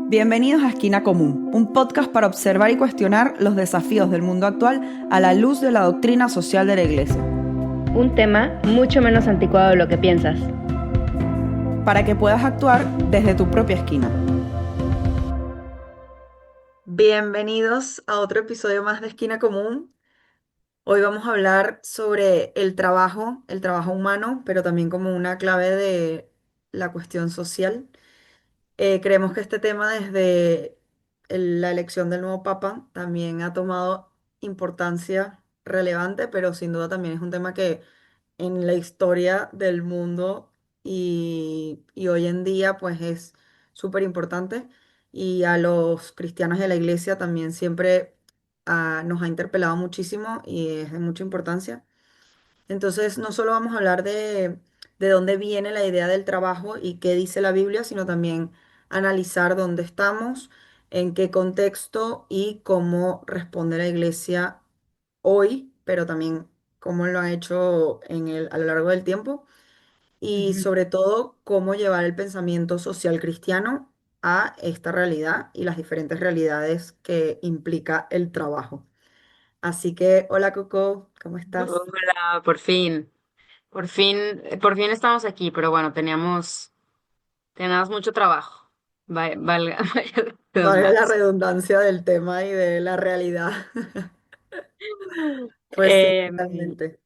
Bienvenidos a Esquina Común, un podcast para observar y cuestionar los desafíos del mundo actual a la luz de la doctrina social de la Iglesia. Un tema mucho menos anticuado de lo que piensas. Para que puedas actuar desde tu propia esquina. Bienvenidos a otro episodio más de Esquina Común. Hoy vamos a hablar sobre el trabajo humano, pero también como una clave de la cuestión social. Creemos que este tema desde la elección del nuevo Papa también ha tomado importancia relevante, pero sin duda también es un tema que en la historia del mundo y hoy en día pues es súper importante y a los cristianos de la iglesia también siempre nos ha interpelado muchísimo y es de mucha importancia. Entonces, no solo vamos a hablar de dónde viene la idea del trabajo y qué dice la Biblia, sino también analizar dónde estamos, en qué contexto y cómo responde la iglesia hoy, pero también cómo lo ha hecho a lo largo del tiempo y Ujú. sobre todo cómo llevar el pensamiento social cristiano a esta realidad y las diferentes realidades que implica el trabajo. Así que, hola Coco, ¿cómo estás? Hola, por fin estamos aquí, pero bueno, teníamos mucho trabajo. Valga, vaya la Vale la redundancia. redundancia del tema y de la realidad. Pues sí, Em, totalmente.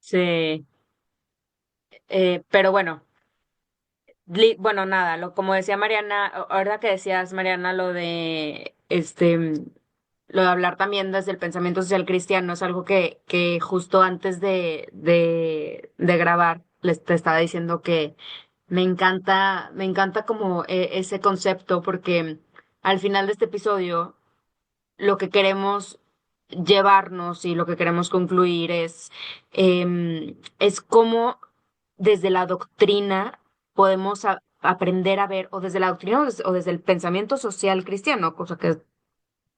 sí, pero bueno, bueno, nada, como decía Mariana, ahora que decías, Mariana, lo de hablar también desde el pensamiento social cristiano es algo que justo antes de grabar te estaba diciendo que me encanta como ese concepto porque al final de este episodio lo que queremos llevarnos y lo que queremos concluir es cómo desde la doctrina podemos aprender a ver, o desde la doctrina o desde el pensamiento social cristiano, cosa que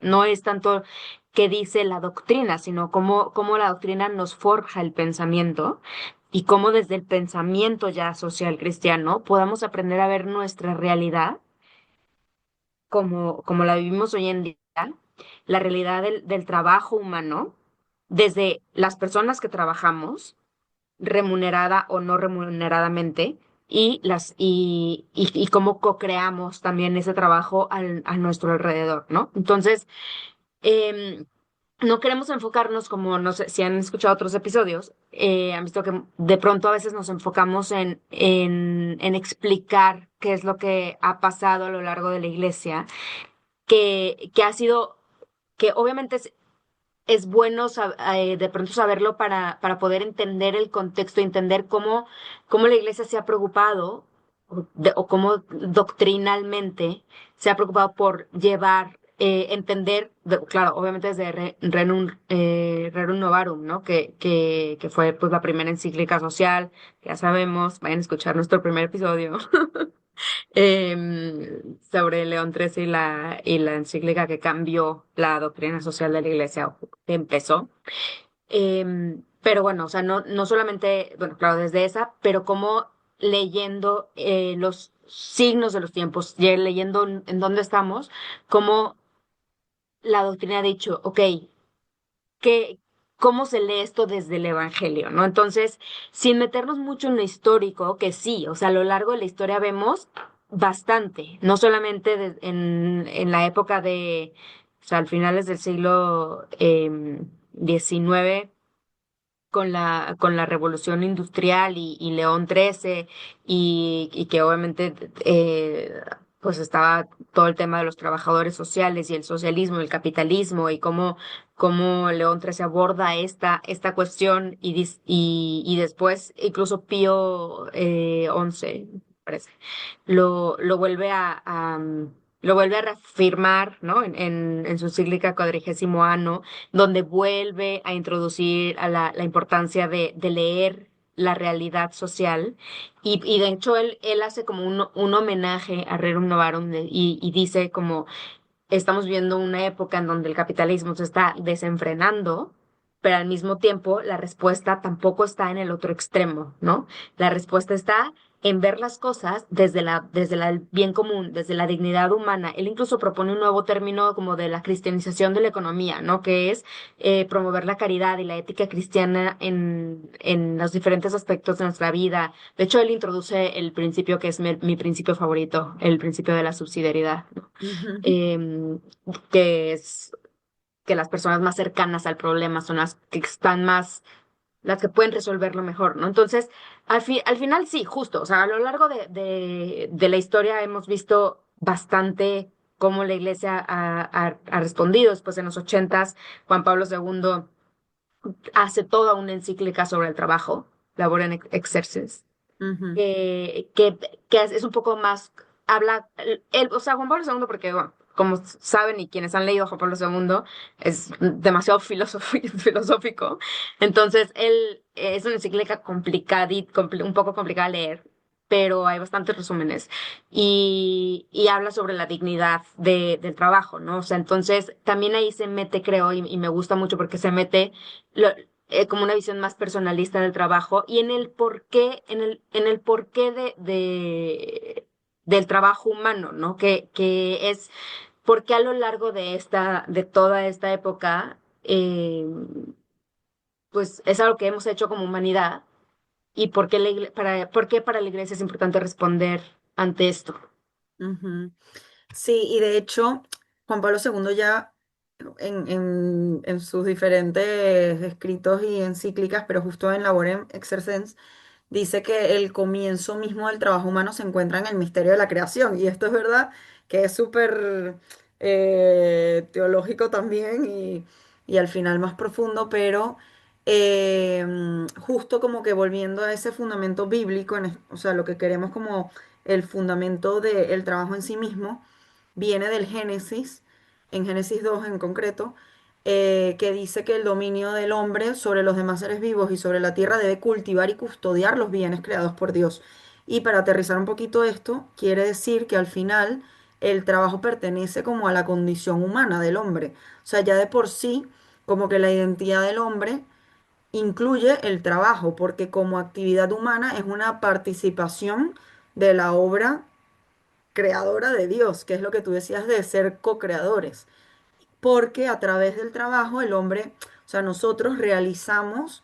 no es tanto qué dice la doctrina, sino cómo la doctrina nos forja el pensamiento y cómo desde el pensamiento ya social cristiano podamos aprender a ver nuestra realidad como la vivimos hoy en día, la realidad del trabajo humano, desde las personas que trabajamos, remunerada o no remuneradamente, y cómo co-creamos también ese trabajo a nuestro alrededor, ¿no? Entonces, em, no queremos enfocarnos, como no sé si han escuchado otros episodios, han visto que de pronto a veces nos enfocamos en explicar qué es lo que ha pasado a lo largo de la iglesia, que ha sido, que obviamente es bueno de pronto saberlo para poder entender el contexto, entender cómo la iglesia se ha preocupado o cómo doctrinalmente se ha preocupado por llevar, entender, claro, obviamente desde Rerum Novarum, ¿no? Que fue pues la primera encíclica social, que ya sabemos, vayan a escuchar nuestro primer episodio. Sobre León XIII y la encíclica que cambió la doctrina social de la iglesia, o que empezó. Pero bueno, o sea, no solamente, bueno, claro, desde esa, pero como leyendo los signos de los tiempos, ya leyendo en dónde estamos, como la doctrina ha dicho, ok, que, cómo se lee esto desde el Evangelio, ¿no? Entonces, sin meternos mucho en lo histórico, que sí, o sea, a lo largo de la historia vemos bastante, no solamente en la época o sea, al finales del siglo XIX, con la revolución industrial y León XIII y que obviamente pues estaba todo el tema de los trabajadores sociales y el socialismo, el capitalismo y cómo León XIII aborda esta cuestión y después incluso Pío XI, parece, lo vuelve lo vuelve a reafirmar, ¿no? En su encíclica Quadragésimo Anno, donde vuelve a introducir a la importancia de leer la realidad social y de hecho él hace como un homenaje a Rerum Novarum y dice como estamos viendo una época en donde el capitalismo se está desenfrenando, pero al mismo tiempo la respuesta tampoco está en el otro extremo, ¿no? La respuesta está en ver las cosas desde el bien común, desde la dignidad humana. Él incluso propone un nuevo término como de la cristianización de la economía, ¿no? Que es promover la caridad y la ética cristiana en los diferentes aspectos de nuestra vida. De hecho, él introduce el principio que es mi principio favorito, el principio de la subsidiariedad, ¿no? Ujú, Em, que es que las personas más cercanas al problema son las que están más, las que pueden resolverlo mejor, ¿no? Entonces, al final sí, justo, o sea, a lo largo de la historia hemos visto bastante cómo la iglesia ha respondido. Después en los ochentas, Juan Pablo II hace toda una encíclica sobre el trabajo, Labor en Exercis, ujú, que, que, que es un poco más, habla, o sea, Juan Pablo II, porque, bueno, como saben y quienes han leído a Juan Pablo II, es demasiado filosófico. Entonces, él es una encíclica complicada, un poco complicada de leer, pero hay bastantes resúmenes y habla sobre la dignidad del trabajo, ¿no? O sea, entonces también ahí se mete, creo, y me gusta mucho porque se mete como una visión más personalista del trabajo y en el porqué, en el porqué del trabajo humano, ¿no? Que es porque a lo largo de toda esta época, pues es algo que hemos hecho como humanidad y por qué para la iglesia es importante responder ante esto. ujú. Sí, y de hecho, Juan Pablo II ya en sus diferentes escritos y encíclicas, pero justo en Laborem Exercens, dice que el comienzo mismo del trabajo humano se encuentra en el misterio de la creación. Y esto es verdad que es súper teológico también y al final más profundo, pero justo como que volviendo a ese fundamento bíblico, o sea, lo que queremos como el fundamento del trabajo en sí mismo, viene del Génesis, en Génesis 2 en concreto, que dice que el dominio del hombre sobre los demás seres vivos y sobre la tierra debe cultivar y custodiar los bienes creados por Dios. Y para aterrizar un poquito esto, quiere decir que al final el trabajo pertenece como a la condición humana del hombre. O sea, ya de por sí, como que la identidad del hombre incluye el trabajo, porque como actividad humana es una participación de la obra creadora de Dios, que es lo que tú decías de ser co-creadores, porque a través del trabajo el hombre, o sea, nosotros realizamos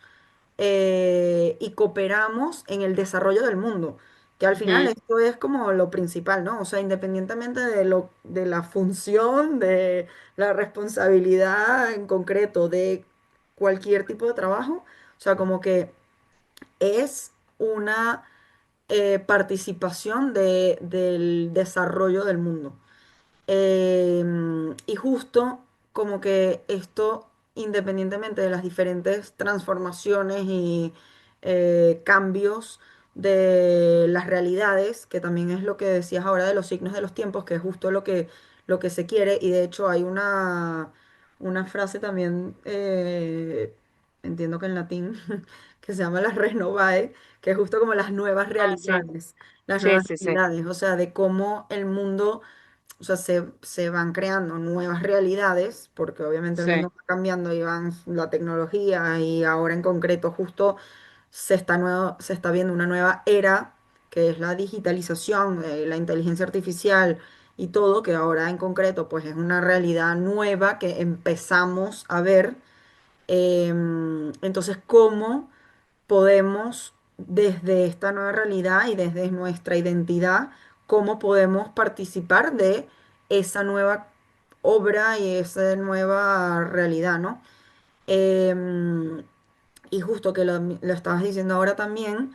y cooperamos en el desarrollo del mundo, que al final Ujú, esto es como lo principal, ¿no? O sea, independientemente de la función, de la responsabilidad en concreto de cualquier tipo de trabajo, o sea, como que es una participación del desarrollo del mundo. Y justo como que esto, independientemente de las diferentes transformaciones y cambios de las realidades, que también es lo que decías ahora de los signos de los tiempos, que es justo lo que se quiere, y de hecho hay una frase también, entiendo que en latín, que se llama la Renovae, que es justo como ah, sí, las sí, nuevas sí, sí, realidades, o sea, de cómo el mundo, o sea, se van creando nuevas realidades, porque obviamente el sí. mundo va cambiando y van la tecnología y ahora en concreto justo se está viendo una nueva era, que es la digitalización, la inteligencia artificial y todo, que ahora en concreto pues es una realidad nueva que empezamos a ver. Entonces, ¿cómo podemos, desde esta nueva realidad y desde nuestra identidad, cómo podemos participar de esa nueva obra y esa nueva realidad, ¿no? Em, y justo que lo estabas diciendo ahora también,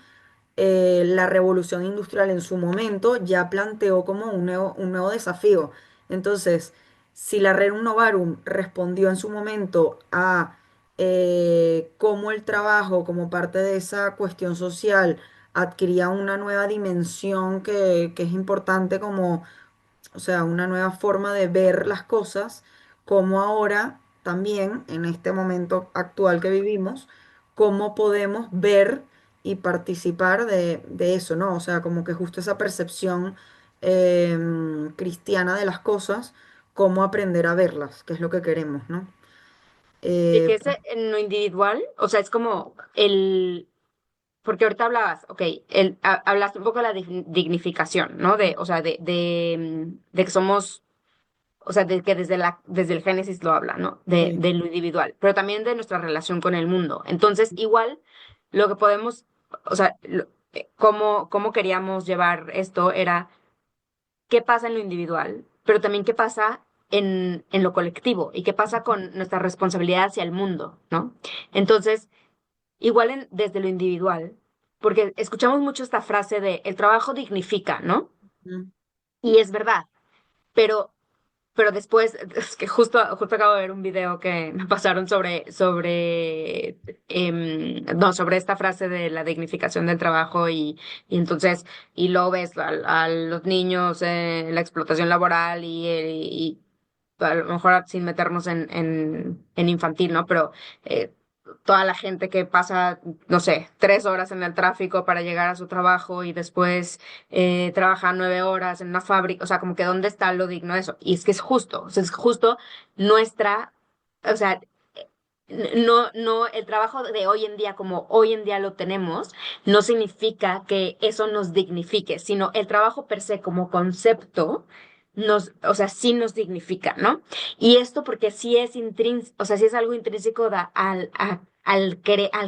la revolución industrial en su momento ya planteó como un nuevo desafío. Entonces, si la Rerum Novarum respondió en su momento a cómo el trabajo, como parte de esa cuestión social, adquiría una nueva dimensión que es importante como, o sea, una nueva forma de ver las cosas, como ahora también, en este momento actual que vivimos, cómo podemos ver y participar de eso, ¿no? O sea, como que justo esa percepción cristiana de las cosas, cómo aprender a verlas, que es lo que queremos, ¿no? Y Eh, que es en lo individual, o sea, es como porque ahorita hablabas, ok, hablaste un poco de la dignificación, ¿no? O sea, de que somos, o sea, de que desde el Génesis lo habla, ¿no? Sí. De lo individual, pero también de nuestra relación con el mundo. Entonces, igual, lo que podemos, o sea, cómo queríamos llevar esto era qué pasa en lo individual, pero también qué pasa en lo colectivo y qué pasa con nuestra responsabilidad hacia el mundo, ¿no? Entonces, igual desde lo individual, porque escuchamos mucho esta frase de el trabajo dignifica, ¿no? Ujú. Y es verdad, pero, pero después, es que justo acabo de ver un video que me pasaron no, sobre esta frase de la dignificación del trabajo y entonces, y luego ves a los niños, la explotación laboral y a lo mejor sin meternos en infantil, ¿no? Pero eh, toda la gente que pasa, no sé, 3 horas en el tráfico para llegar a su trabajo y después trabaja 9 horas en una fábrica, o sea, como que ¿dónde está lo digno de eso? Y es que es justo, o sea, es justo nuestra, o sea, no, el trabajo de hoy en día, como hoy en día lo tenemos, no significa que eso nos dignifique, sino el trabajo per se como concepto o sea, sí nos dignifica, ¿no? Y esto porque sí es o sea, sí es algo intrínseco al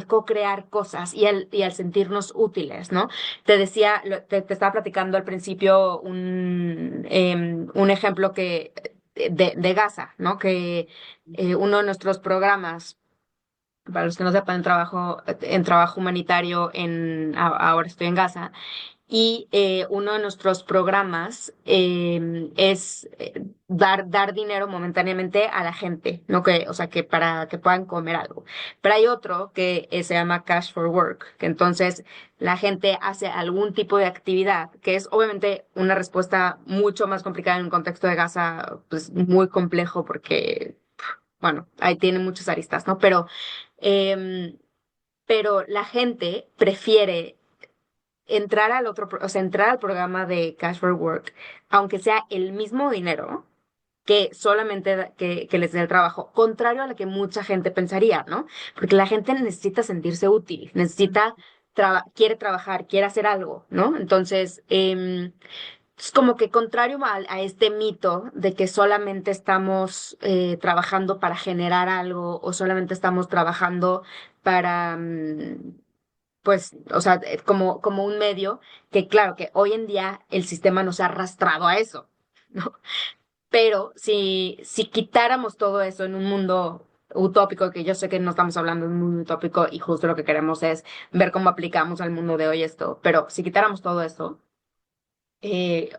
co-crear cosas y al sentirnos útiles, ¿no? Te decía, te estaba platicando al principio un ejemplo de Gaza, ¿no? Que uno de nuestros programas, para los que no sepan, en trabajo humanitario, ahora estoy en Gaza, y uno de nuestros programas es dar dinero momentáneamente a la gente, ¿no? O sea, que para que puedan comer algo. Pero hay otro que se llama Cash for Work, que entonces la gente hace algún tipo de actividad, que es obviamente una respuesta mucho más complicada en un contexto de Gaza, pues muy complejo porque, bueno, ahí tiene muchas aristas, ¿no? Em, pero la gente prefiere o sea, entrar al programa de Cash for Work, aunque sea el mismo dinero que solamente que les dé el trabajo, contrario a lo que mucha gente pensaría, ¿no? Porque la gente necesita sentirse útil, quiere trabajar, quiere hacer algo, ¿no? Entonces, es como que contrario a este mito de que solamente estamos trabajando para generar algo o solamente estamos trabajando para, pues, o sea, como un medio, que claro que hoy en día el sistema nos ha arrastrado a eso, ¿no? Pero si quitáramos todo eso en un mundo utópico, que yo sé que no estamos hablando de un mundo utópico y justo lo que queremos es ver cómo aplicamos al mundo de hoy esto, pero si quitáramos todo eso,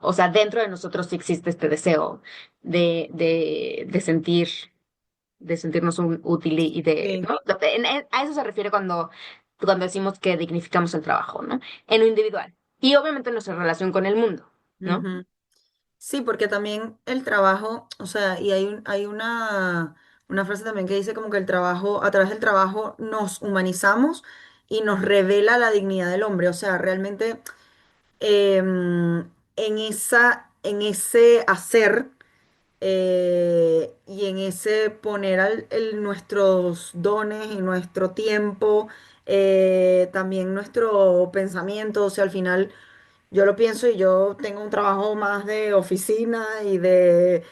o sea, dentro de nosotros sí existe este deseo de de sentirnos útil Sí. ¿no? A eso se refiere cuando decimos que dignificamos el trabajo, ¿no? En lo individual. Y obviamente en nuestra relación con el mundo, ¿no? Ujú. Sí, porque también el trabajo, o sea, y hay una frase también que dice como que el trabajo, a través del trabajo nos humanizamos y nos revela la dignidad del hombre. O sea, realmente en ese hacer y en ese poner nuestros dones y nuestro tiempo, también nuestro pensamiento, o sea, al final yo lo pienso y yo tengo un trabajo más de oficina y de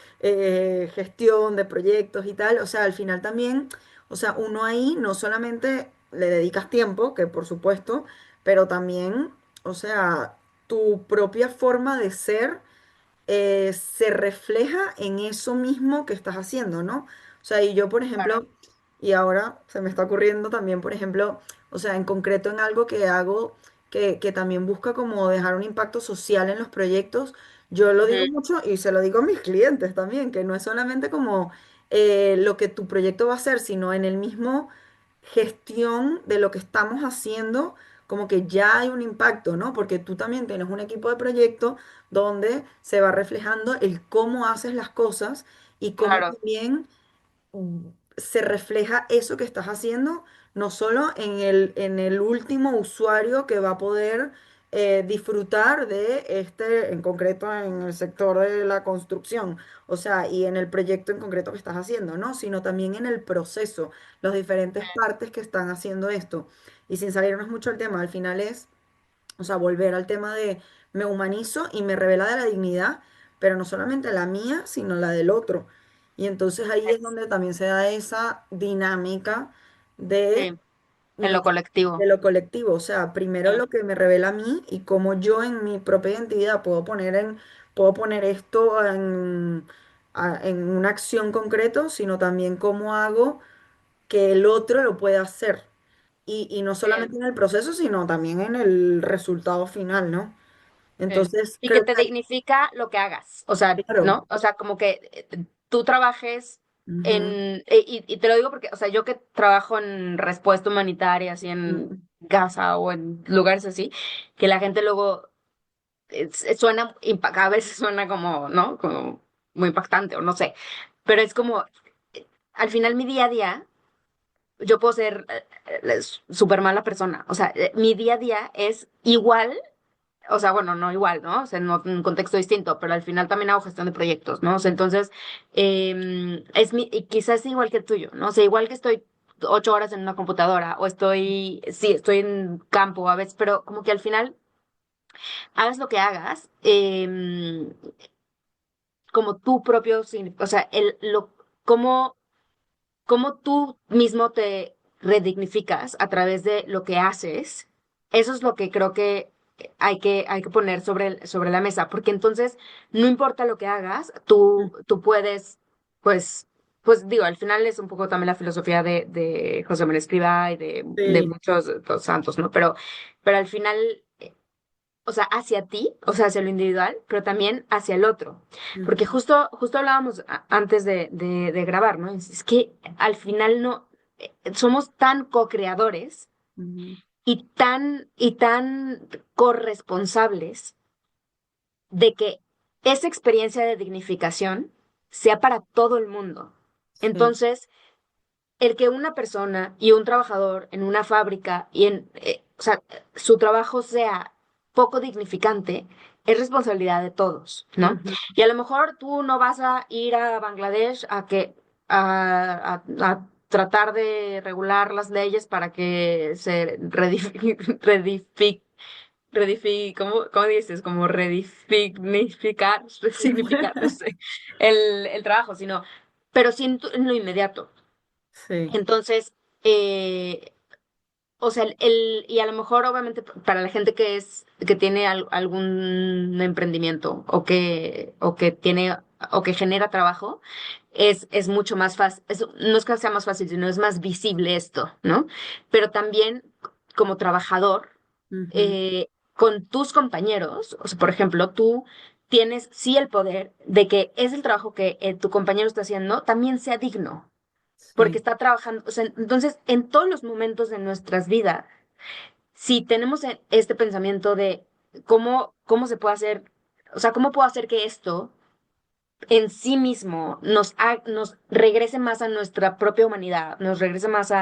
gestión de proyectos y tal, o sea, al final también, o sea, uno ahí no solamente le dedicas tiempo, que por supuesto, pero también, o sea, tu propia forma de ser se refleja en eso mismo que estás haciendo, ¿no? O sea, y yo, por ejemplo, y ahora se me está ocurriendo también, por ejemplo, o sea, en concreto en algo que hago que también busca como dejar un impacto social en los proyectos, yo lo digo Ujú. mucho y se lo digo a mis clientes también, que no es solamente como lo que tu proyecto va a hacer, sino en el mismo gestión de lo que estamos haciendo, como que ya hay un impacto, ¿no? Porque tú también tienes un equipo de proyecto donde se va reflejando el cómo haces las cosas y cómo Claro. también se refleja eso que estás haciendo, no solo en el último usuario que va a poder disfrutar de este, en concreto en el sector de la construcción, o sea, y en el proyecto en concreto que estás haciendo, ¿no? Sino también en el proceso, las diferentes partes que están haciendo esto. Y sin salirnos mucho del tema, al final es, o sea, volver al tema de me humanizo y me revela de la dignidad, pero no solamente la mía, sino la del otro. Y entonces ahí es donde también se da esa dinámica de Sí, en mm, lo colectivo. de lo colectivo, o sea, primero Sí, lo que me revela a mí y cómo yo en mi propia identidad puedo poner esto en una acción concreto, sino también cómo hago que el otro lo pueda hacer. Y no sí, solamente en el proceso, sino también en el resultado final, ¿no? sí. Entonces, Y que creo te que, dignifica lo que hagas. O sea, claro. ¿no? O sea, como que tú trabajes Ujú, y te lo digo porque, o sea, yo que trabajo en respuesta humanitaria, así ujú, en Gaza o en lugares así, que la gente luego suena, a veces suena como, ¿no? Como muy impactante o no sé. Pero es como, al final mi día a día, yo puedo ser súper mala persona. O sea, mi día a día es igual, o sea, bueno, no igual, ¿no? O sea, en un contexto distinto, pero al final también hago gestión de proyectos, ¿no? O sea, entonces, y quizás igual que el tuyo, ¿no? O sea, igual que estoy 8 horas en una computadora o sí, estoy en campo a veces, pero como que al final, hagas lo que hagas, como tu propio, o sea, cómo tú mismo te redignificas a través de lo que haces, eso es lo que creo que hay que poner sobre la mesa, porque entonces no importa lo que hagas, tú puedes, pues, pues digo, al final es un poco también la filosofía de José María Escrivá y de sí. muchos de los santos, ¿no? Pero al final, o sea, hacia ti, o sea, hacia lo individual, pero también hacia el otro. Porque Ujú, justo hablábamos antes de grabar, ¿no? Es que al final no, somos tan co-creadores ujú, y tan corresponsables de que esa experiencia de dignificación sea para todo el mundo. sí. Entonces, el que una persona y un trabajador en una fábrica o sea, su trabajo sea poco dignificante, es responsabilidad de todos, ¿no? Ujú. Y a lo mejor tú no vas a ir a Bangladesh a tratar de regular las leyes para que se ¿cómo dices? Como redignificar, resignificar, no sé, el trabajo, pero sí en lo inmediato. Sí. Entonces, o sea, y a lo mejor, obviamente, para la gente que tiene algún emprendimiento o que genera trabajo, es mucho más fácil, no es que sea más fácil, sino es más visible esto, ¿no? Pero también, como trabajador, Ujú, eh, con tus compañeros, o sea, por ejemplo, tú tienes sí el poder de que es el trabajo que tu compañero está haciendo, también sea digno porque sí. está trabajando. O sea, entonces, en todos los momentos de nuestras vidas, si tenemos este pensamiento de cómo se puede hacer, o sea, cómo puedo hacer que esto en sí mismo nos regrese más a nuestra propia humanidad, nos regrese más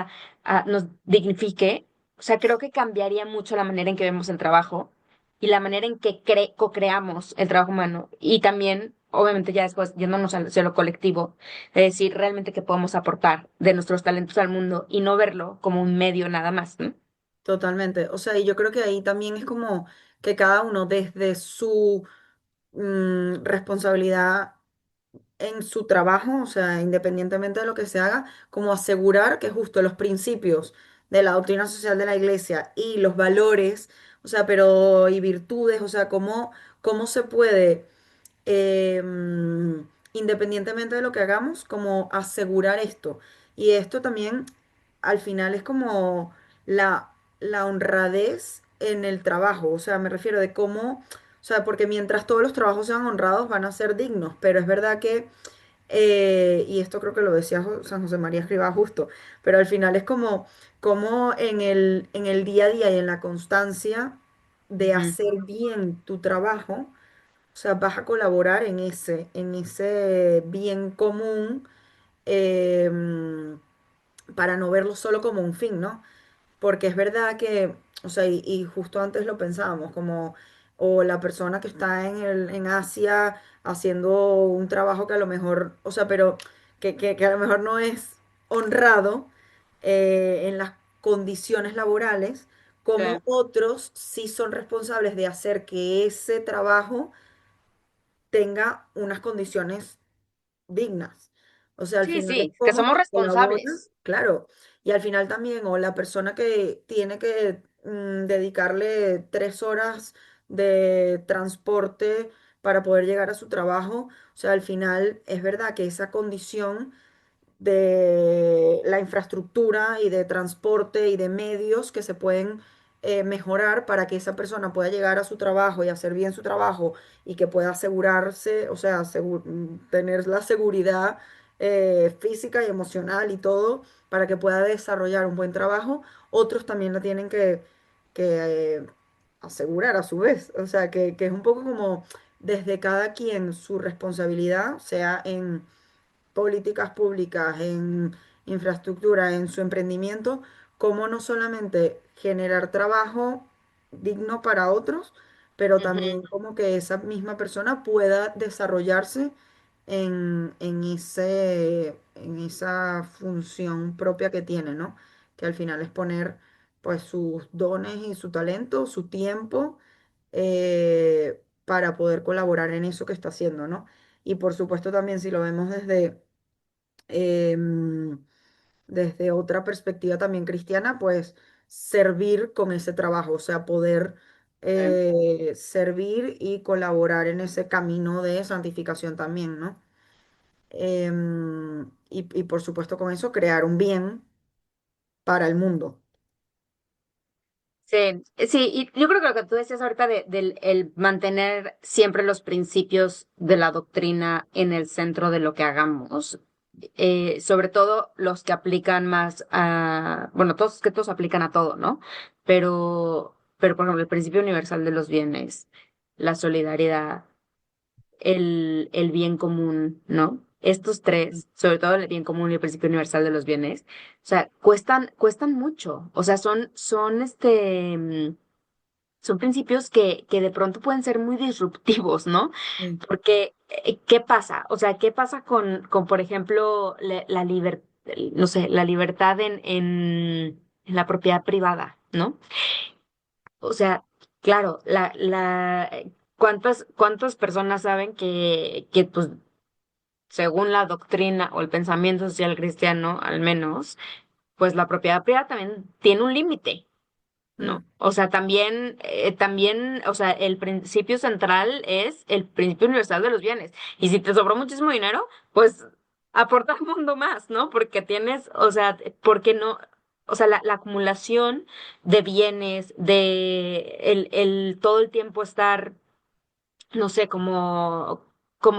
nos dignifique, o sea, creo que cambiaría mucho la manera en que vemos el trabajo y la manera en que co-creamos el trabajo humano y también, obviamente, ya después yéndonos hacia lo colectivo, es decir, realmente qué podemos aportar de nuestros talentos al mundo y no verlo como un medio nada más, ¿no? Totalmente. O sea, y yo creo que ahí también es como que cada uno desde su responsabilidad en su trabajo, o sea, independientemente de lo que se haga, como asegurar que justo los principios de la doctrina social de la iglesia y los valores, o sea, pero y virtudes, o sea, cómo se puede independientemente de lo que hagamos, como asegurar esto. Y esto también al final es como la honradez en el trabajo, o sea, me refiero de cómo, o sea, porque mientras todos los trabajos sean honrados van a ser dignos, pero es verdad que, y esto creo que lo decía San José María Escrivá justo, pero al final es como en el día a día y en la constancia de Ujú. hacer bien tu trabajo, o sea, vas a colaborar en ese bien común, para no verlo solo como un fin, ¿no? Porque es verdad que, o sea, y justo antes lo pensábamos, como, o la persona que está en Asia haciendo un trabajo que a lo mejor, o sea, pero que a lo mejor no es honrado en las condiciones laborales, como Sí, otros sí son responsables de hacer que ese trabajo tenga unas condiciones dignas. O sea, al sí, final es sí, que como somos que colaboras, responsables. claro, y al final también, o la persona que tiene que dedicarle 3 horas de transporte para poder llegar a su trabajo, o sea, al final es verdad que esa condición de la infraestructura y de transporte y de medios que se pueden mejorar para que esa persona pueda llegar a su trabajo y hacer bien su trabajo y que pueda asegurarse, o sea, tener la seguridad física y emocional y todo para que pueda desarrollar un buen trabajo, otros también la tienen que asegurar a su vez. O sea, que es un poco como desde cada quien su responsabilidad, sea en políticas públicas, en infraestructura, en su emprendimiento, cómo no solamente generar trabajo digno para otros, pero Ujú. también como que esa misma persona pueda desarrollarse en esa función propia que tiene, ¿no? Que al final es poner pues sus dones y su talento, su tiempo, para poder colaborar en eso que está haciendo, ¿no? Y por supuesto también si lo vemos em, desde otra perspectiva también cristiana, pues servir con ese trabajo, o sea, poder servir y colaborar en ese camino de santificación también, ¿no? Y por supuesto con eso crear un bien para el mundo. Sí, sí, y yo creo que lo que tú decías ahorita del el mantener siempre los principios de la doctrina en el centro de lo que hagamos, sobre todo los que aplican más a, bueno, todos que todos aplican a todo, ¿no? Pero por ejemplo, el principio universal de los bienes, la solidaridad, el bien común, ¿no? Estos tres, sobre todo el bien común y el principio universal de los bienes, o sea, cuestan mucho. O sea, son principios que de pronto pueden ser muy disruptivos, ¿no? Sí, Porque, ¿qué pasa? O sea, ¿qué pasa con por ejemplo, la libertad, no sé, la libertad en la propiedad privada, ¿no? O sea, claro, ¿cuántas personas saben que, pues, según la doctrina o el pensamiento social cristiano, al menos, pues la propiedad privada también tiene un límite, mm, ¿no? O sea, también, o sea, el principio central es el principio universal de los bienes. Y si te sobró muchísimo dinero, pues aporta al mundo más, ¿no? Porque tienes, o sea, porque no, o sea, la acumulación de bienes, de el todo el tiempo estar no sé, como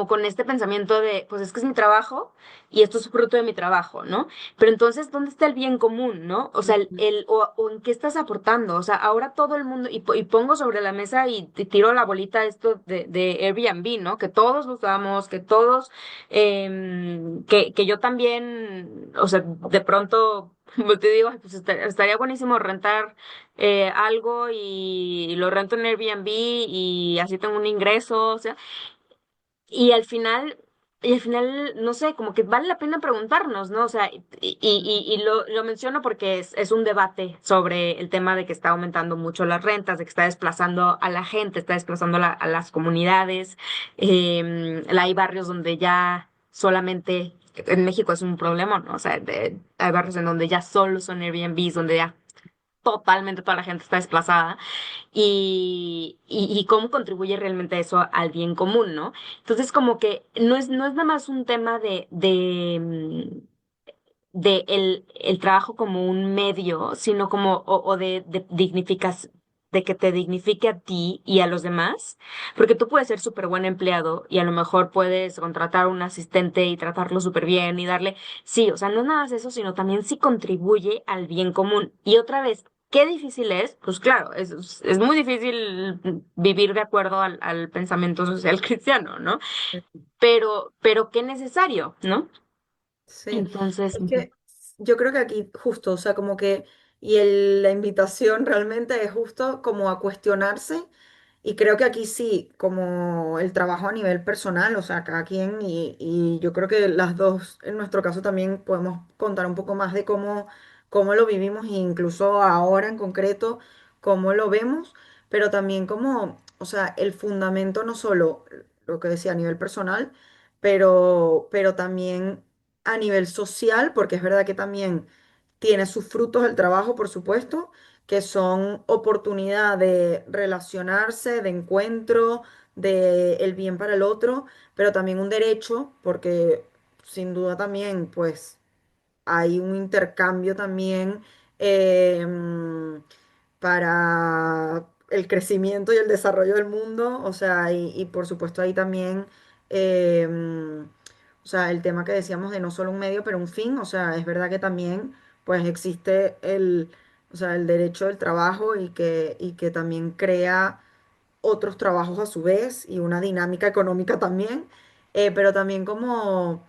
con este pensamiento de, pues es que es mi trabajo y esto es fruto de mi trabajo, ¿no? Pero entonces, ¿dónde está el bien común, no? O sea, mm, o en qué estás aportando. O sea, ahora todo el mundo, y pongo sobre la mesa y te tiro la bolita esto de Airbnb, ¿no? Que todos lo usamos, que todos, que yo también, o sea, de pronto. Te digo, "Ay, pues estaría buenísimo rentar algo y lo rento en Airbnb y así tengo un ingreso, o sea, y al final, y al final, no sé, como que vale la pena preguntarnos, ¿no? O sea, y lo menciono porque es un debate sobre el tema de que está aumentando mucho las rentas, de que está desplazando a la gente, está desplazando a las comunidades. Hay barrios donde ya solamente, en México es un problema, ¿no? O sea, hay barrios en donde ya solo son Airbnbs, donde ya totalmente toda la gente está desplazada y cómo contribuye realmente eso al bien común, ¿no? Entonces, como que no es nada más un tema de el trabajo como un medio, sino como, o de dignificas, de que te dignifique a ti y a los demás, porque tú puedes ser súper buen empleado y a lo mejor puedes contratar a un asistente y tratarlo súper bien y darle, sí, o sea, no es nada más eso, sino también sí contribuye al bien común. Y otra vez, ¿qué difícil es? Pues claro, es muy difícil vivir de acuerdo al pensamiento social cristiano, ¿no? sí. Pero qué necesario, ¿no? Sí, Entonces, es que yo creo que aquí justo, o sea, como que la invitación realmente es justo como a cuestionarse. Y creo que aquí sí, como el trabajo a nivel personal, o sea, cada quien, y yo creo que las dos, en nuestro caso también podemos contar un poco más de cómo lo vivimos, e incluso ahora en concreto, cómo lo vemos, pero también como, o sea, el fundamento no solo lo que decía a nivel personal, pero también a nivel social, porque es verdad que también tiene sus frutos el trabajo, por supuesto, que son oportunidad de relacionarse, de encuentro, de el bien para el otro, pero también un derecho, porque sin duda también, pues, hay un intercambio también para el crecimiento y el desarrollo del mundo, o sea, y por supuesto ahí también, o sea, el tema que decíamos de no solo un medio, pero un fin, o sea, es verdad que también, pues, existe o sea, el derecho del trabajo y que también crea otros trabajos a su vez y una dinámica económica también, pero también como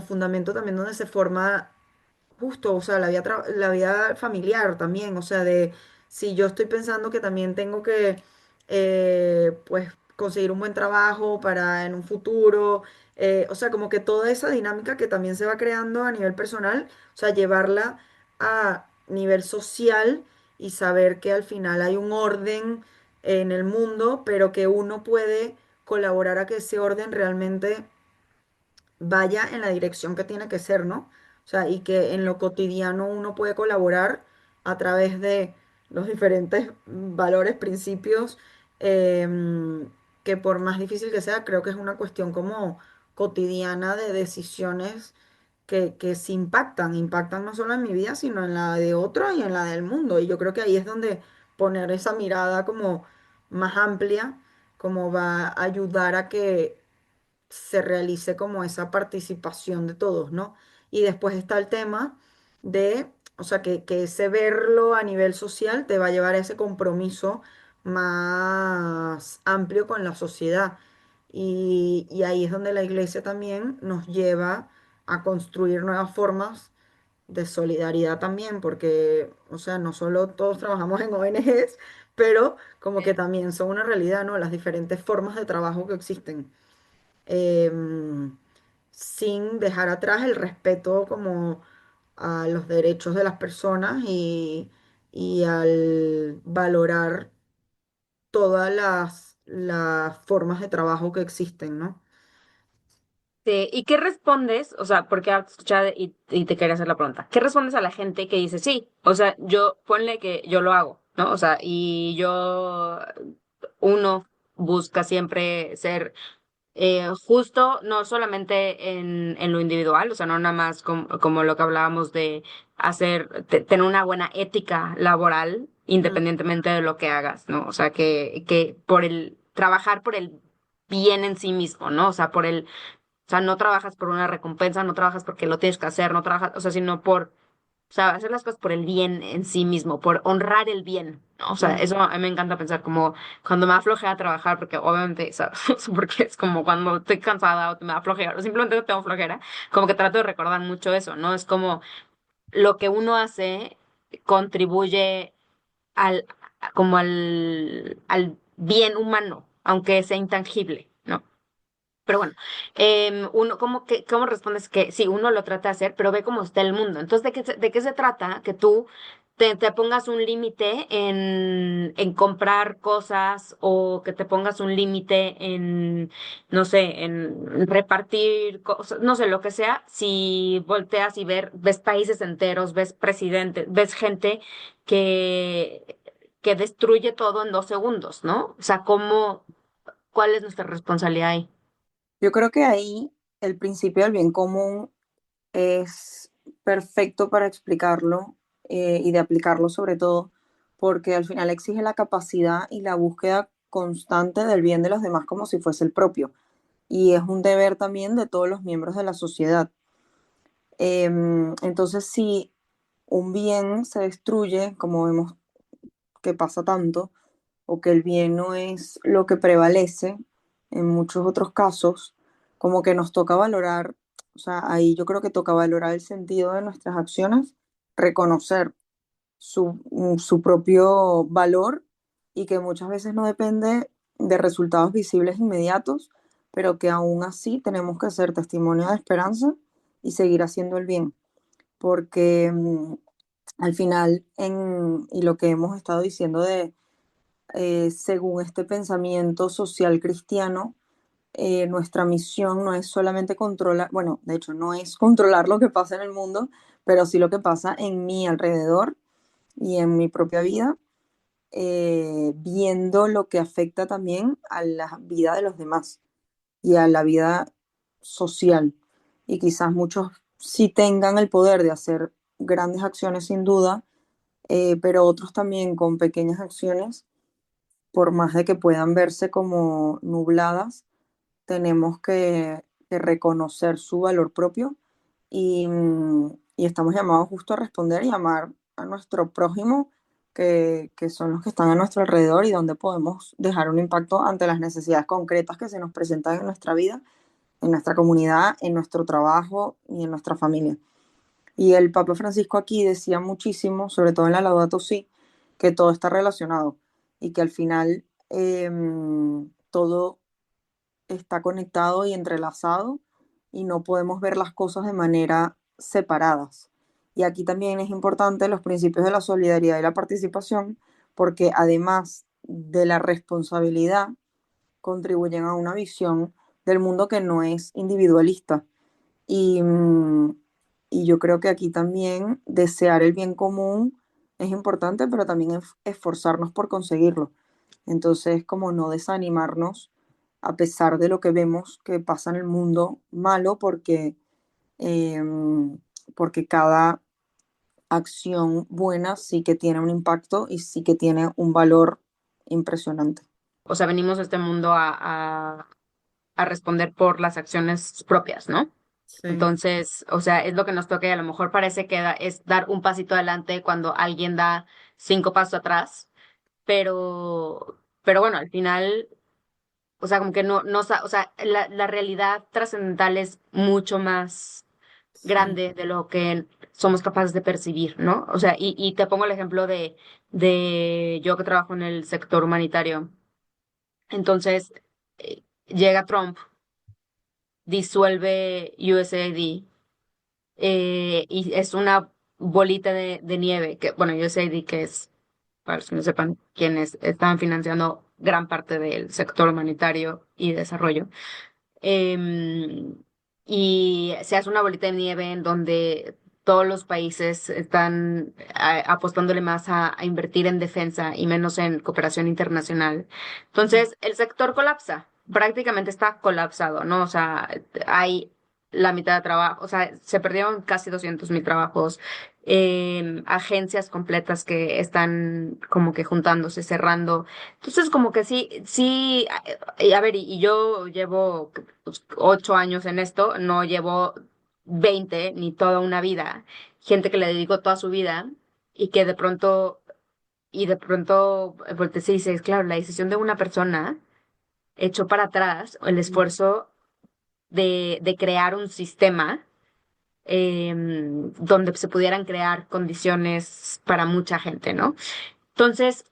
fundamento también donde se forma justo, o sea, la vida familiar también, o sea, de si yo estoy pensando que también tengo que, pues, conseguir un buen trabajo para en un futuro, o sea, como que toda esa dinámica que también se va creando a nivel personal, o sea, llevarla a nivel social y saber que al final hay un orden en el mundo, pero que uno puede colaborar a que ese orden realmente vaya en la dirección que tiene que ser, ¿no? O sea, y que en lo cotidiano uno puede colaborar a través de los diferentes valores, principios, que por más difícil que sea, creo que es una cuestión como cotidiana de decisiones que sí impactan no solo en mi vida, sino en la de otro y en la del mundo. Y yo creo que ahí es donde poner esa mirada como más amplia, como va a ayudar a que se realice como esa participación de todos, ¿no? Y después está el tema de, o sea, que ese verlo a nivel social te va a llevar a ese compromiso más amplio con la sociedad. Y ahí es donde la iglesia también nos lleva a construir nuevas formas de solidaridad también, porque, o sea, no solo todos trabajamos en ONGs, pero como que también son una realidad, ¿no? Las diferentes formas de trabajo que existen em, sin dejar atrás el respeto como a los derechos de las personas y al valorar todas las formas de trabajo que existen, ¿no? ¿Y qué respondes? O sea, porque has escuchado y te quería hacer la pregunta. ¿Qué respondes a la gente que dice, sí, o sea, yo, ponle que yo lo hago, ¿no? O sea, y yo, uno busca siempre ser justo, no solamente en lo individual, o sea, no nada más como lo que hablábamos de tener una buena ética laboral, Mm, independientemente de lo que hagas, ¿no? O sea, que trabajar por el bien en sí mismo, ¿no? O sea, no trabajas por una recompensa, no trabajas porque lo tienes que hacer, no trabajas, o sea, sino o sea, hacer las cosas por el bien en sí mismo, por honrar el bien, ¿no? O sea, mm, eso a mí me encanta pensar como cuando me da flojera trabajar, porque obviamente, ¿sabes? Porque es como cuando estoy cansada o me da flojera, o simplemente tengo flojera, como que trato de recordar mucho eso, ¿no? Es como lo que uno hace contribuye al, como al bien humano, aunque sea intangible, ¿no? Pero bueno, ¿cómo respondes que sí, uno lo trata de hacer, pero ve cómo está el mundo? Entonces, de qué se trata? Que tú te pongas un límite en comprar cosas o que te pongas un límite en, no sé, en repartir cosas, no sé, lo que sea. Si volteas y ves países enteros, ves presidentes, ves gente que destruye todo en 2 segundos, ¿no? O sea, ¿cuál es nuestra responsabilidad ahí? Yo creo que ahí el principio del bien común es perfecto para explicarlo y de aplicarlo sobre todo, porque al final exige la capacidad y la búsqueda constante del bien de los demás como si fuese el propio. Y es un deber también de todos los miembros de la sociedad. Entonces, si un bien se destruye, como vemos que pasa tanto, o que el bien no es lo que prevalece en muchos otros casos, como que nos toca valorar, o sea, ahí yo creo que toca valorar el sentido de nuestras acciones, reconocer. su propio valor y que muchas veces no depende de resultados visibles inmediatos, pero que aún así tenemos que ser testimonio de esperanza y seguir haciendo el bien, porque al final, y lo que hemos estado diciendo según este pensamiento social cristiano, nuestra misión no es solamente controlar, bueno, de hecho no es controlar lo que pasa en el mundo, pero sí lo que pasa en mi alrededor y en mi propia vida, viendo lo que afecta también a la vida de los demás y a la vida social. Y quizás muchos sí tengan el poder de hacer grandes acciones sin duda, pero otros también con pequeñas acciones, por más de que puedan verse como nubladas, tenemos que reconocer su valor propio y estamos llamados justo a responder y amar a nuestro prójimo, que son los que están a nuestro alrededor y donde podemos dejar un impacto ante las necesidades concretas que se nos presentan en nuestra vida, en nuestra comunidad, en nuestro trabajo y en nuestra familia. Y el Papa Francisco aquí decía muchísimo, sobre todo en la Laudato Si, que todo está relacionado y que al final todo está conectado y entrelazado y no podemos ver las cosas de manera separadas. Y aquí también es importante los principios de la solidaridad y la participación, porque además de la responsabilidad, contribuyen a una visión del mundo que no es individualista. Y, y yo creo que aquí también desear el bien común es importante, pero también esforzarnos por conseguirlo. Entonces, como no desanimarnos a pesar de lo que vemos que pasa en el mundo malo, eh, porque cada acción buena sí que tiene un impacto y sí que tiene un valor impresionante. O sea, venimos a este mundo a responder por las acciones propias, ¿no? Sí, Entonces, o sea, es lo que nos toca y a lo mejor parece que es dar un pasito adelante cuando alguien da 5 pasos atrás, pero bueno, al final, o sea, como que o sea, la realidad trascendental es mucho más sí. grande de lo que somos capaces de percibir, ¿no? O sea, y te pongo el ejemplo de yo que trabajo en el sector humanitario. Entonces, llega Trump, disuelve USAID, y es una bolita de nieve, que, bueno, USAID, que es, para los que no sepan, quienes estaban financiando gran parte del sector humanitario y desarrollo. Em, y se hace una bolita de nieve en donde todos los países están apostándole más a invertir en defensa y menos en cooperación internacional. Entonces, el sector colapsa, prácticamente está colapsado, ¿no? O sea, hay la mitad de trabajo, o sea, se perdieron casi 200,000 trabajos, agencias completas que están como que juntándose, cerrando. Entonces, como que sí, sí, a ver, y yo llevo pues, 8 años en esto, no llevo 20 ni toda una vida. Gente que le dedicó toda su vida y que de pronto volteas y dices, claro, la decisión de una persona echó para atrás el esfuerzo de crear un sistema donde se pudieran crear condiciones para mucha gente, ¿no? Entonces,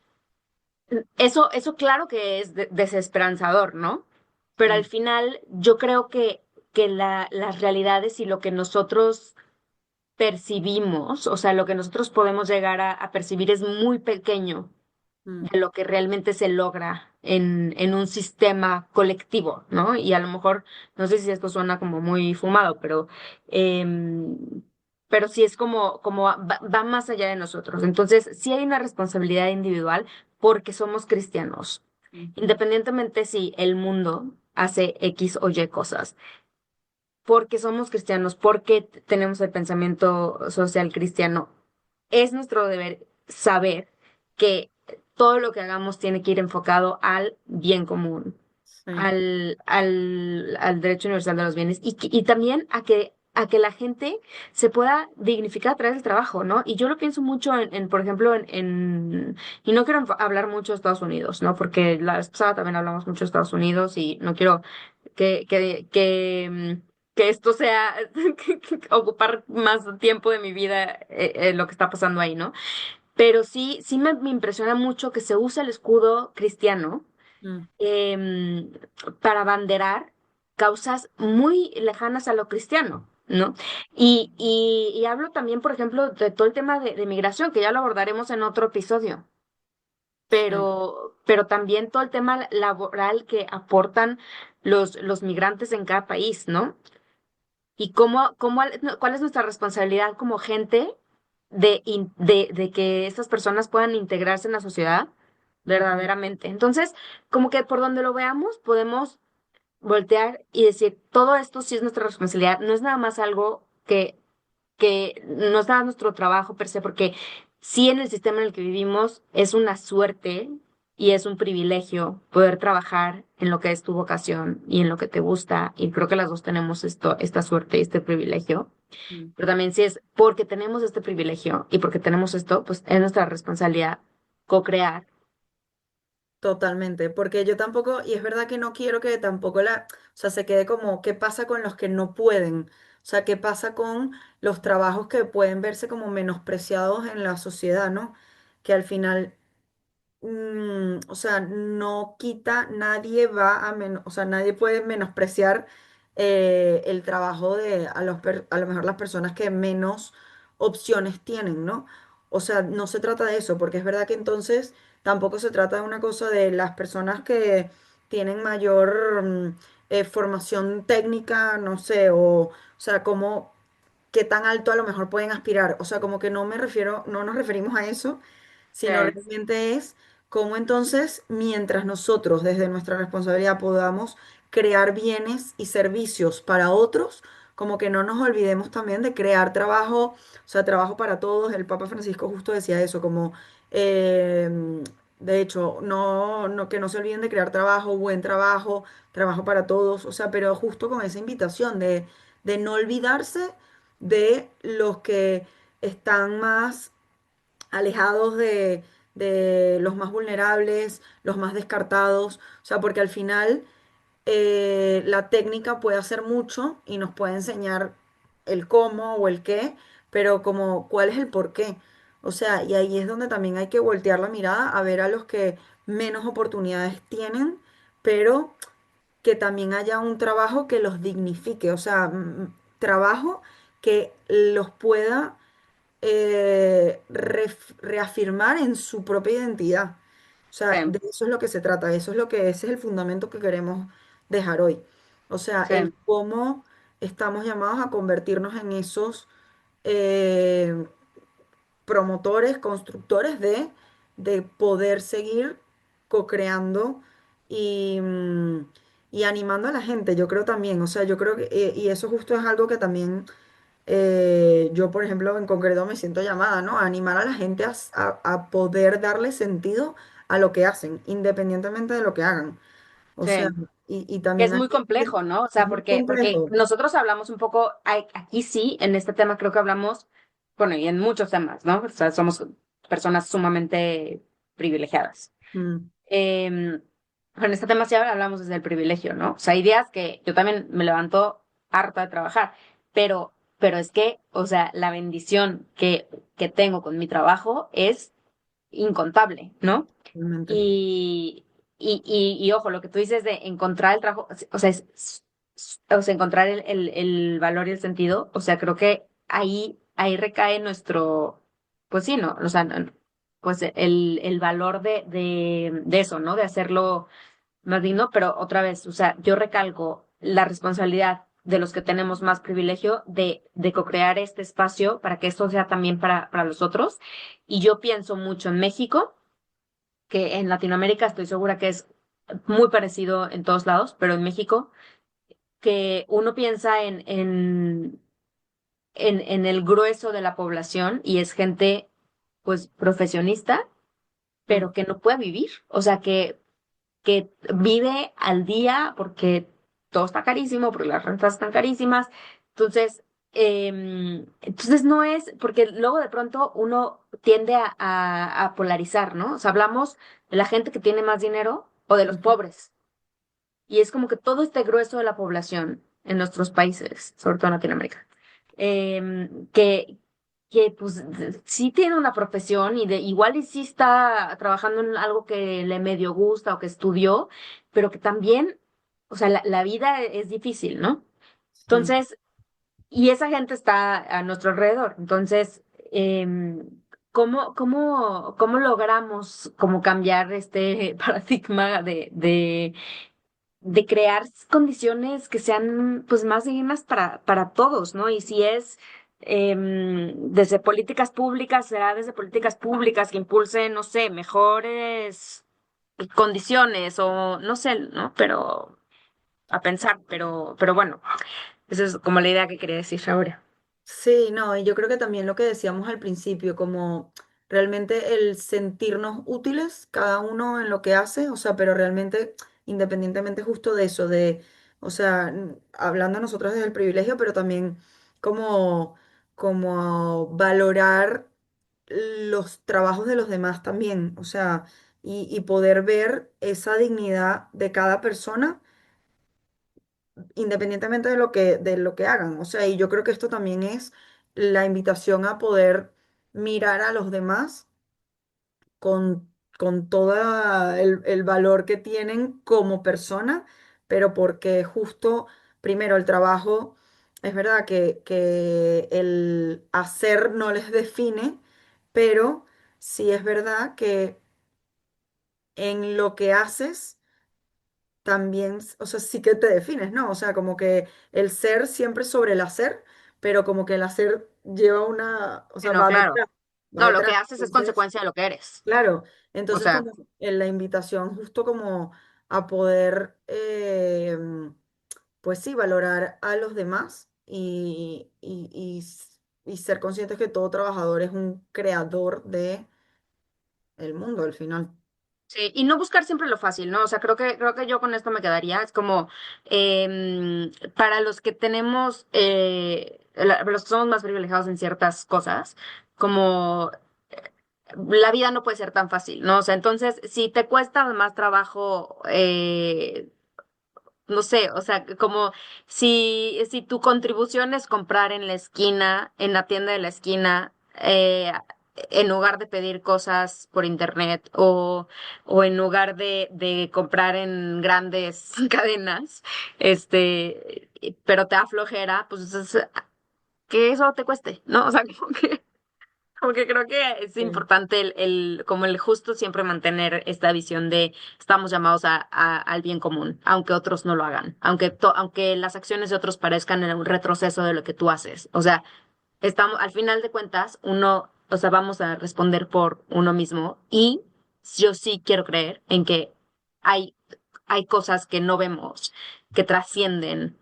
eso claro que es desesperanzador, ¿no? Pero al Sí, final yo creo que las realidades y lo que nosotros percibimos, o sea, lo que nosotros podemos llegar a percibir es muy pequeño mm, de lo que realmente se logra en un sistema colectivo, ¿no? Y a lo mejor, no sé si esto suena como muy fumado, em, pero sí es como va más allá de nosotros. Entonces, sí hay una responsabilidad individual porque somos cristianos, ujú, independientemente si el mundo hace X o Y cosas, porque somos cristianos, porque tenemos el pensamiento social cristiano, es nuestro deber saber que todo lo que hagamos tiene que ir enfocado al bien común, sí, al derecho universal de los bienes y también a que la gente se pueda dignificar a través del trabajo, ¿no? Y yo lo pienso mucho por ejemplo, y no quiero hablar mucho de Estados Unidos, ¿no? Porque la vez pasada también hablamos mucho de Estados Unidos y no quiero que esto sea ocupar más tiempo de mi vida, lo que está pasando ahí, ¿no? pero sí, sí me impresiona mucho que se usa el escudo cristiano Mm, em, para abanderar causas muy lejanas a lo cristiano, ¿no? Y hablo también, por ejemplo, de todo el tema de migración, que ya lo abordaremos en otro episodio, sí, pero también todo el tema laboral que aportan los migrantes en cada país, ¿no? Y cuál es nuestra responsabilidad como gente de que estas personas puedan integrarse en la sociedad ujú, verdaderamente. Entonces, como que por donde lo veamos, podemos voltear y decir, todo esto sí es nuestra responsabilidad, no es nada más algo que no es nada nuestro trabajo per se, porque sí en el sistema en el que vivimos es una suerte y es un privilegio poder trabajar en lo que es tu vocación y en lo que te gusta, y creo que las dos tenemos esta suerte y este privilegio, mm. pero también si es porque tenemos este privilegio y porque tenemos esto, pues es nuestra responsabilidad co-crear. Totalmente, porque yo tampoco, y es verdad que no quiero que tampoco o sea, se quede como, ¿qué pasa con los que no pueden? O sea, ¿qué pasa con los trabajos que pueden verse como menospreciados en la sociedad, ¿no? Que al final o sea, no quita, nadie va a o sea, nadie puede menospreciar el trabajo de a lo mejor las personas que menos opciones tienen, ¿no? O sea, no se trata de eso, porque es verdad que entonces tampoco se trata de una cosa de las personas que tienen mayor formación técnica, no sé, o sea, como qué tan alto a lo mejor pueden aspirar. O sea, como que no me refiero, no nos referimos a eso, sino Sí, realmente es cómo entonces, mientras nosotros desde nuestra responsabilidad podamos crear bienes y servicios para otros, como que no nos olvidemos también de crear trabajo, o sea, trabajo para todos. El Papa Francisco justo decía eso, como, de hecho, que no se olviden de crear trabajo, buen trabajo, trabajo para todos, o sea, pero justo con esa invitación de no olvidarse de los que están más alejados de los más vulnerables, los más descartados, o sea, porque al final la técnica puede hacer mucho y nos puede enseñar el cómo o el qué, pero como cuál es el por qué. O sea, y ahí es donde también hay que voltear la mirada a ver a los que menos oportunidades tienen, pero que también haya un trabajo que los dignifique, o sea, trabajo que los pueda reafirmar en su propia identidad. O sea, sí, de eso es lo que se trata, eso es lo que ese es el fundamento que queremos dejar hoy. O sea, sí, el cómo estamos llamados a convertirnos en esos eh, promotores, constructores de poder seguir co-creando y, y animando a la gente. Yo creo también, o sea, yo creo que, y eso justo es algo que también yo, por ejemplo, en concreto me siento llamada, ¿no? A animar a la gente a poder darle sentido a lo que hacen, independientemente de lo que hagan. O sea, sí. y Que es también hay muy complejo, ¿no? O es sea, muy porque complejo. nosotros hablamos un poco, aquí sí, en este tema creo que hablamos, bueno, y en muchos temas, ¿no? O sea, somos personas sumamente privilegiadas. Mm, Eh, pero en este tema sí hablamos desde el privilegio, ¿no? O sea, hay días que yo también me levanto harta de trabajar, pero es que, o sea, la bendición que tengo con mi trabajo es incontable, ¿no? realmente. Y, y ojo, lo que tú dices de encontrar el trabajo, o sea, o sea, encontrar el valor y el sentido, o sea, creo que ahí recae nuestro, pues sí, ¿no? O sea, pues el valor de eso, ¿no? De hacerlo más digno, pero otra vez, o sea, yo recalco la responsabilidad de los que tenemos más privilegio de co-crear este espacio para que esto sea también para los otros. Y yo pienso mucho en México, que en Latinoamérica estoy segura que es muy parecido en todos lados, pero en México, que uno piensa en el grueso de la población y es gente, pues, profesionista, Mm, pero que no puede vivir, o sea, que vive al día porque todo está carísimo, porque las rentas están carísimas. Entonces, entonces no es, porque luego de pronto uno tiende a polarizar, ¿no? O sea, hablamos de la gente que tiene más dinero o de los ujú, pobres. Y es como que todo este grueso de la población en nuestros países, sobre todo en Latinoamérica, que, que pues sí tiene una profesión y de igual y sí está trabajando en algo que le medio gusta o que estudió, pero que también, o sea, la vida es difícil, ¿no? Sí. Entonces, y esa gente está a nuestro alrededor. Entonces, ¿cómo logramos como cambiar este paradigma de crear condiciones que sean pues más dignas para todos, ¿no? Y si es desde políticas públicas, será desde políticas públicas que impulsen, no sé, mejores condiciones o no sé, ¿no? Pero a pensar, pero bueno, esa es como la idea que quería decir ahora. Sí, no, y yo creo que también lo que decíamos al principio, como realmente el sentirnos útiles, cada uno en lo que hace, o sea, pero realmente independientemente justo de eso, de, o sea, hablando nosotros desde el privilegio, pero también como, como valorar los trabajos de los demás también, o sea, y poder ver esa dignidad de cada persona independientemente de lo que hagan. O sea, y yo creo que esto también es la invitación a poder mirar a los demás con todo el valor que tienen como persona, pero porque justo, primero, el trabajo, es verdad que el hacer no les define, pero sí es verdad que en lo que haces también, o sea, sí que te defines, ¿no? O sea, como que el ser siempre sobre el hacer, pero como que el hacer lleva una, o Sí, sea, no, va claro. detrás, va No, lo detrás. que haces es Entonces, consecuencia de lo que eres. claro, O entonces sea, como en la invitación justo como a poder, pues sí, valorar a los demás y ser conscientes que todo trabajador es un creador de el mundo al final. sí, y no buscar siempre lo fácil, ¿no? O sea, creo que yo con esto me quedaría. Es como para los que tenemos, los que somos más privilegiados en ciertas cosas, como la vida no puede ser tan fácil, ¿no? O sea, entonces, si te cuesta más trabajo, no sé, o sea, como si tu contribución es comprar en la esquina, en la tienda de la esquina, en lugar de pedir cosas por internet o en lugar de comprar en grandes cadenas, pero te da flojera, pues que eso te cueste, ¿no? O sea, como que creo que es Sí, importante como el justo siempre mantener esta visión de estamos llamados al bien común, aunque otros no lo hagan, aunque las acciones de otros parezcan en un retroceso de lo que tú haces. O sea, estamos, al final de cuentas, o sea, vamos a responder por uno mismo y yo sí quiero creer en que hay, hay cosas que no vemos, que trascienden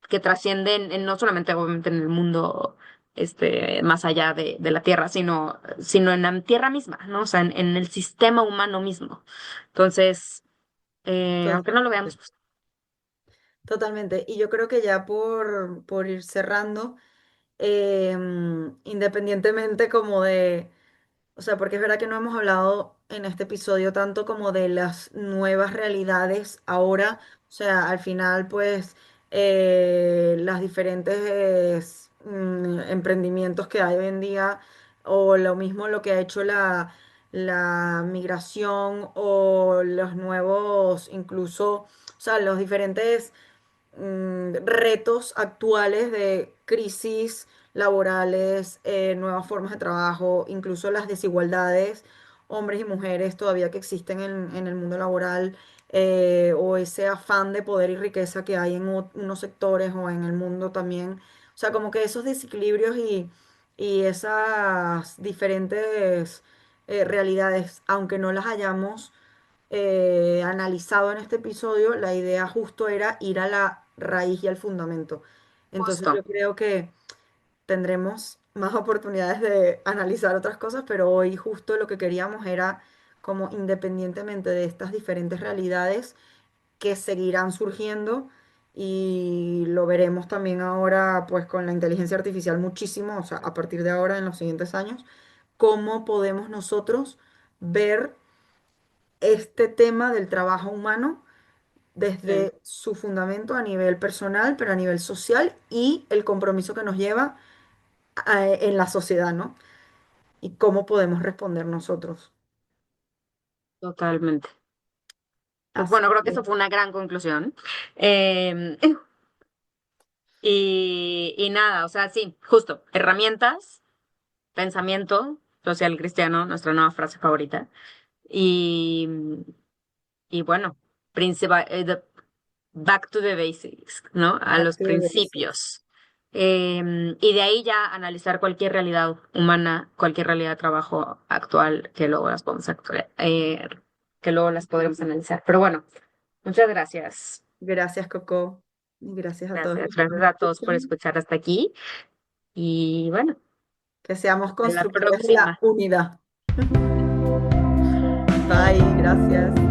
que trascienden no solamente obviamente en el mundo más allá de la Tierra, sino en la Tierra misma, ¿no? O sea, en el sistema humano mismo. Entonces, aunque no lo veamos, totalmente. pues, Totalmente. Y yo creo que ya por ir cerrando, independientemente como de, o sea, porque es verdad que no hemos hablado en este episodio tanto como de las nuevas realidades ahora, o sea, al final pues las diferentes emprendimientos que hay hoy en día o lo mismo lo que ha hecho la migración o los nuevos, incluso, o sea, los diferentes retos actuales de crisis laborales, nuevas formas de trabajo, incluso las desigualdades, hombres y mujeres todavía que existen en el mundo laboral, o ese afán de poder y riqueza que hay en unos sectores o en el mundo también. O sea, como que esos desequilibrios y esas diferentes realidades, aunque no las hayamos analizado en este episodio, la idea justo era ir a la raíz y al fundamento. Entonces justo. yo creo que tendremos más oportunidades de analizar otras cosas, pero hoy justo lo que queríamos era como independientemente de estas diferentes realidades que seguirán surgiendo y lo veremos también ahora pues con la inteligencia artificial muchísimo, o sea, a partir de ahora en los siguientes años, cómo podemos nosotros ver este tema del trabajo humano Sí. desde su fundamento a nivel personal, pero a nivel social y el compromiso que nos lleva en la sociedad, ¿no? Y cómo podemos responder nosotros. Totalmente. Pues Así bueno, creo que que eso fue una gran conclusión. Em, y nada, o sea, sí, justo, herramientas, pensamiento social cristiano, nuestra nueva frase favorita. Y, y bueno, principal, back to the basics, ¿no? A back los to the basics. principios. Y de ahí ya analizar cualquier realidad humana, cualquier realidad de trabajo actual, que luego las podemos que luego las podremos analizar. Pero bueno, muchas gracias. Gracias, Coco. Y gracias a todos Gracias, los que gracias nos a todos por escuchan. escuchar hasta aquí. Y bueno, Que seamos en la constructores de la próxima. unidad. Bye, gracias.